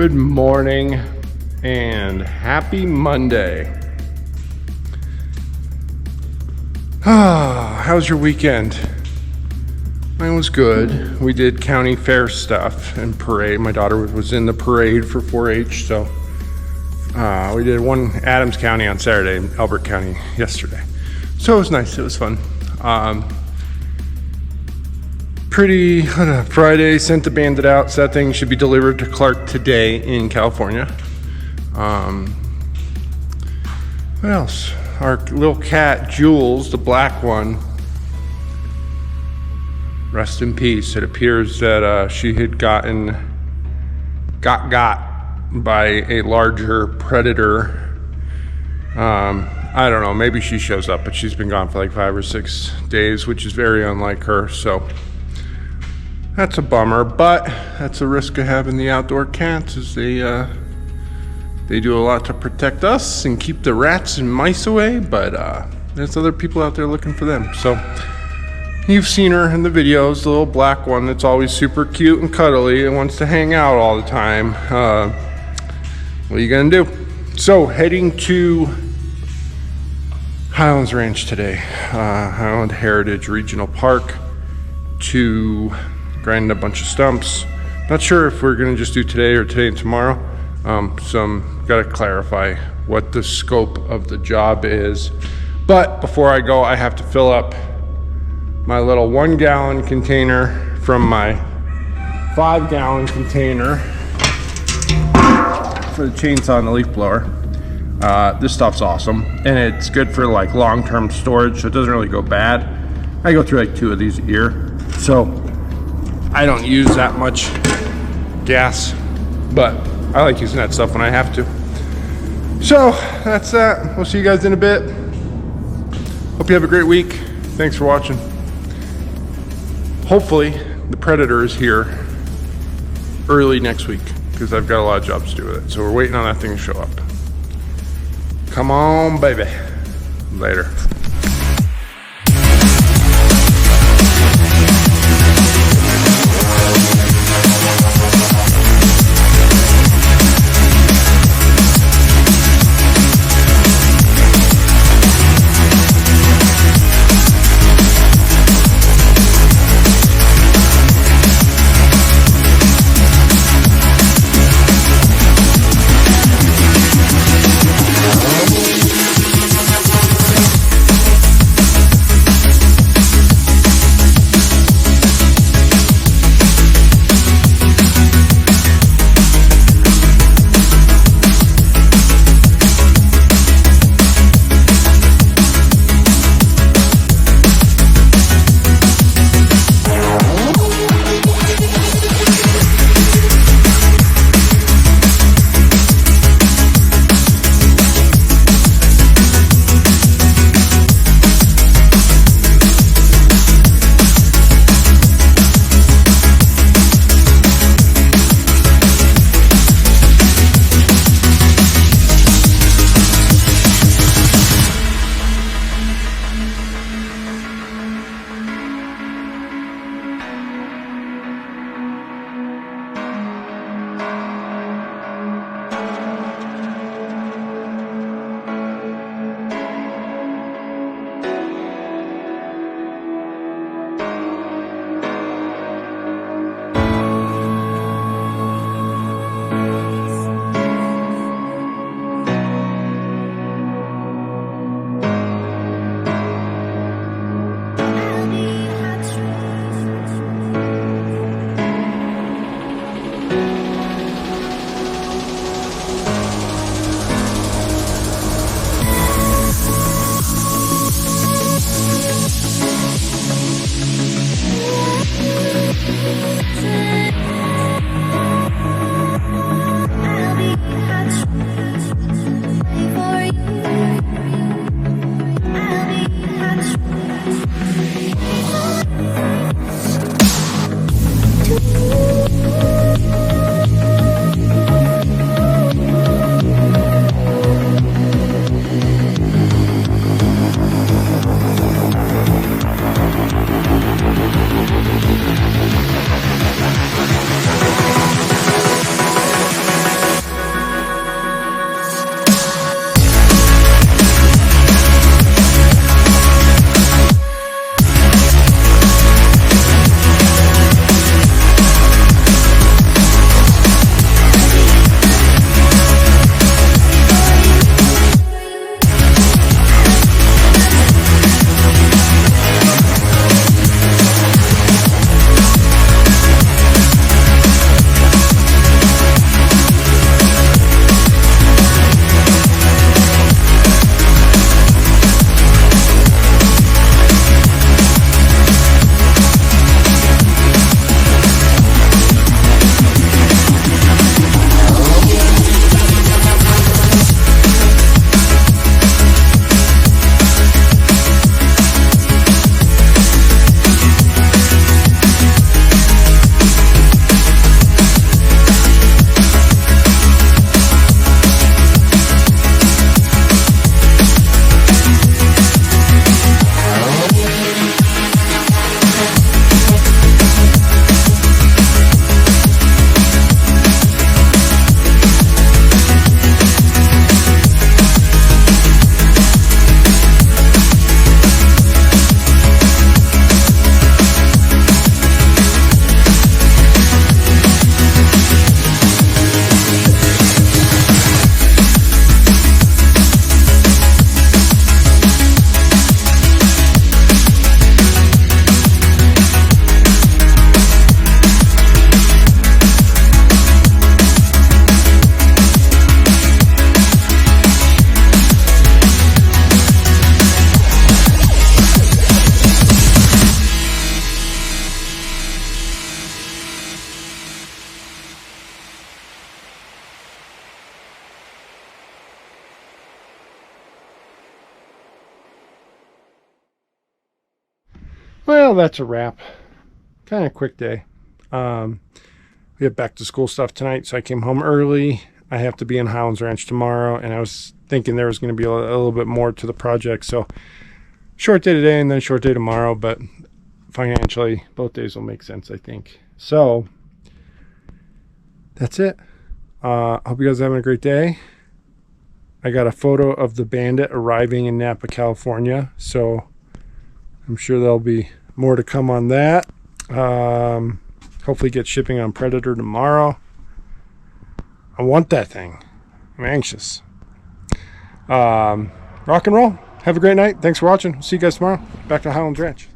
Good morning and happy Monday. How's your weekend? Mine was good. We did county fair stuff and parade. My daughter was in the parade for 4-H, so we did one Adams County on Saturday and Elbert County yesterday. So it was nice. It was fun. Friday, sent the bandit out. So that thing should be delivered to Clark today in California. What else? Our little cat, Jules, the black one, rest in peace. It appears that she had got by a larger predator. I don't know, maybe she shows up, but she's been gone for like 5 or 6 days, which is very unlike her, so that's a bummer, but that's a risk of having the outdoor cats, is they do a lot to protect us and keep the rats and mice away, but there's other people out there looking for them. So you've seen her in the videos, the little black one that's always super cute and cuddly and wants to hang out all the time. What are you gonna do? So heading to Highlands Ranch today, Highland Heritage Regional Park, to grind a bunch of stumps. Not sure if we're gonna just do today or today and tomorrow. Gotta clarify what the scope of the job is. But before I go, I have to fill up my little 1-gallon container from my 5-gallon container for the chainsaw and the leaf blower. This stuff's awesome, and it's good for like long-term storage, so it doesn't really go bad. I go through like 2 of these a year, so I don't use that much gas, but I like using that stuff when I have to. So that's that. We'll see you guys in a bit. Hope you have a great week. Thanks for watching. Hopefully the predator is here early next week, because I've got a lot of jobs to do with it, so we're waiting on that thing to show up. Come on, baby. Later. Well, that's a wrap. Kind of quick day. We have back to school stuff tonight, so I came home early. I have to be in Highlands Ranch tomorrow, and I was thinking there was going to be a little bit more to the project. So short day today and then short day tomorrow, but financially, both days will make sense, I think. So that's it. Hope you guys are having a great day. I got a photo of the Bandit arriving in Napa, California, so I'm sure there'll be more to come on that. Hopefully get shipping on Predator tomorrow. I want that thing. I'm anxious. Rock and roll. Have a great night. Thanks for watching. See you guys tomorrow. Back to Highlands Ranch.